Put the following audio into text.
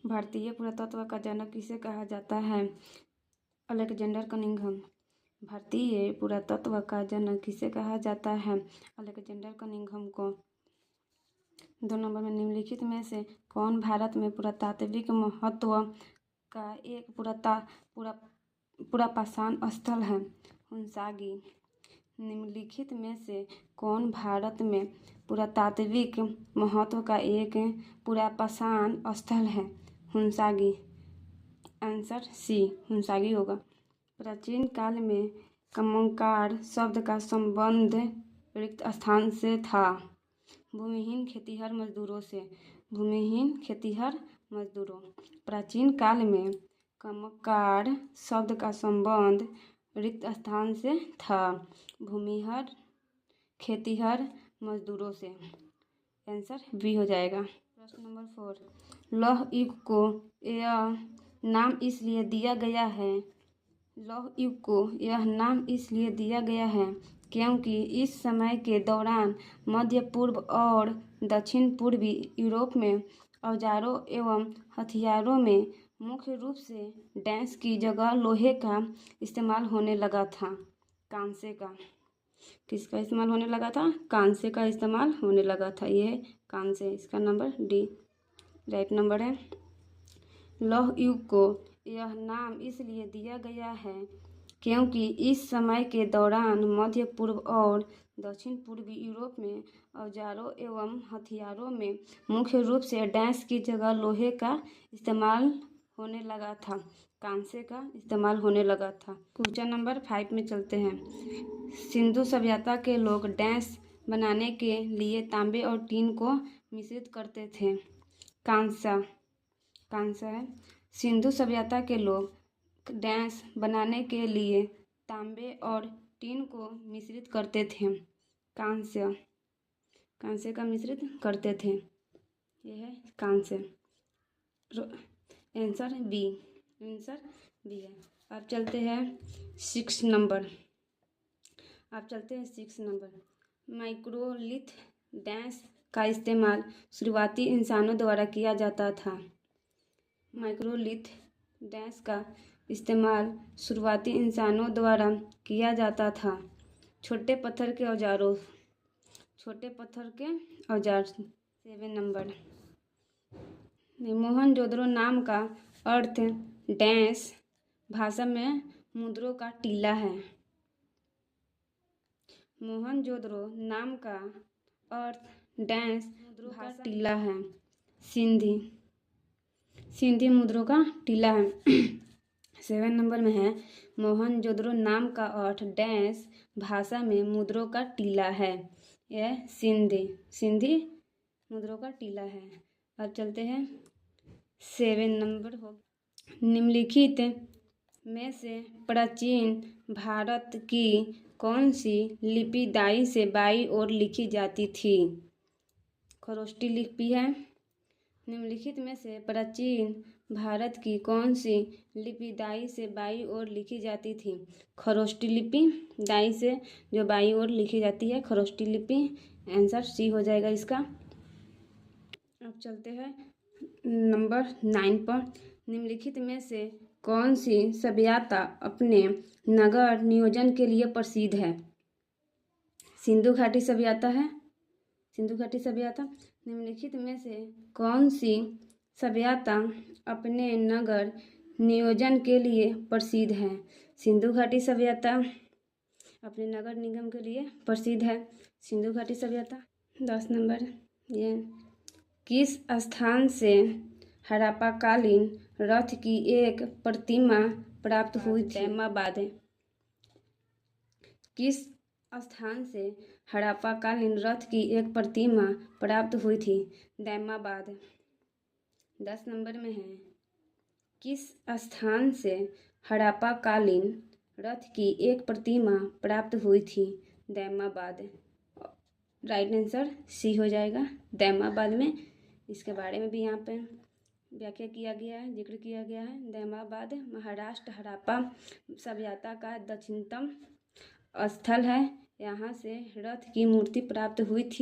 भारतीय पुरातत्व का जनक किसे कहा जाता है? Alexander Cunningham. भारतीय पुरातत्व का जनक किसे कहा जाता है? अलेक्जेंडर कनिंघम को। 2 नंबर में निम्नलिखित में से कौन भारत में पुरातात्विक महत्व का एक पुरापाषाण स्थल है? हुंसागी। निम्नलिखित में से कौन भारत में पुरातात्विक महत्व का एक पुरापाषाण स्थल है? हुंसागी। आंसर सी हुंसागी होगा। प्राचीन काल में कमंकार शब्द का संबंध रिक्त स्थान से था। भूमिहीन खेतिहर मजदूरों से। भूमिहीन खेतिहर मजदूरों। प्राचीन काल में कमंकार शब्द का संबंध रिक्त स्थान से था। भूमिहीन खेतिहर मजदूरों से। आंसर बी हो जाएगा। प्रश्न नंबर 4। लौह युग को यह नाम इसलिए दिया गया है। लौह युग को यह नाम इसलिए दिया गया है क्योंकि इस समय के दौरान मध्य पूर्व और दक्षिण पूर्वी यूरोप में औजारों एवं हथियारों में मुख्य रूप से डैश की जगह लोहे का इस्तेमाल होने लगा था। कांसे का। किसका इस्तेमाल होने लगा था? कांसे का इस्तेमाल होने लगा था। यह कांसे। इसका नंबर डी राइट नंबर है। लौह युग को यह नाम इसलिए दिया गया है क्योंकि इस समय के दौरान मध्य पूर्व और दक्षिण पूर्वी यूरोप में औजारों एवं हथियारों में मुख्य रूप से डैश की जगह लोहे का इस्तेमाल होने लगा था। कांसे का इस्तेमाल होने लगा था। क्वेश्चन नंबर 5 में चलते हैं। सिंधु सभ्यता के लोग डैश बनाने के लिए तांबे और टीन को मिश्रित करते थे। कांसा। कांसा है। सिंधु सभ्यता के लोग डैश बनाने के लिए तांबे और टीन को मिश्रित करते थे। कांस्य। कांसे का मिश्रित करते थे। यह है कांस्य। Answer B. आंसर बी है। अब चलते हैं 6 नंबर। माइक्रोलिथ डैश का इस्तेमाल शुरुआती इंसानों द्वारा किया जाता था। माइक्रोलिथ डैश का इस्तेमाल शुरुआती इंसानों द्वारा किया जाता था। छोटे पत्थर के औजारों। छोटे पत्थर के औजार। 7 नंबर। मोहनजोदड़ो नाम का अर्थ डैश भाषा में मुद्रों का टीला है। मोहनजोदड़ो नाम का अर्थ डैश मुद्रों का टीला है। सिंधी। सिंधी मुद्रों का टीला है। 7 नंबर में है मोहनजोदड़ो नाम का अर्थ डैश भाषा में मुद्रों का टीला है। यह सिंधी मुद्रों का टीला है। अब चलते हैं 7 नंबर हो। निम्नलिखित में से प्राचीन भारत की कौन सी लिपि दाई से बाईं ओर लिखी जाती थी? खरोष्टी लिपि है। निम्नलिखित में से प्राचीन भारत की कौन सी लिपि दाई से बाईं ओर लिखी जाती थी? खरोष्टी लिपि। दाई से जो बाईं ओर लिखी जाती है खरोष्टी लिपि। आंसर सी हो जाएगा इसका। अब चलते हैं नंबर 9 पर। निम्नलिखित में से कौन सी सभ्यता अपने नगर नियोजन के लिए प्रसिद्ध है? सिंधु घाटी सभ्यता है। सिंधु घाटी सभ्यता। निम्नलिखित में से कौन सी सभ्यता अपने नगर नियोजन के लिए प्रसिद्ध है? सिंधु घाटी सभ्यता अपने नगर निगम के लिए प्रसिद्ध है। सिंधु घाटी सभ्यता। 10 नंबर। ये किस स्थान से हड़प्पाकालीन रथ की एक प्रतिमा प्राप्त हुई थी? दैमाबाद। किस स्थान से हड़प्पाकालीन रथ की एक प्रतिमा प्राप्त हुई थी? दैमाबाद। 10 नंबर में है किस स्थान से हड़प्पाकालीन रथ की एक प्रतिमा प्राप्त हुई थी? दैमाबाद। राइट आंसर सी हो जाएगा। दैमाबाद में इसके बारे में भी यहाँ पे व्याख्या किया गया है, जिक्र किया गया है। दैमाबाद महाराष्ट्र हड़प्पा सभ्यता का दक्षिणतम स्थल है। यहाँ से रथ की मूर्ति प्राप्त हुई थी।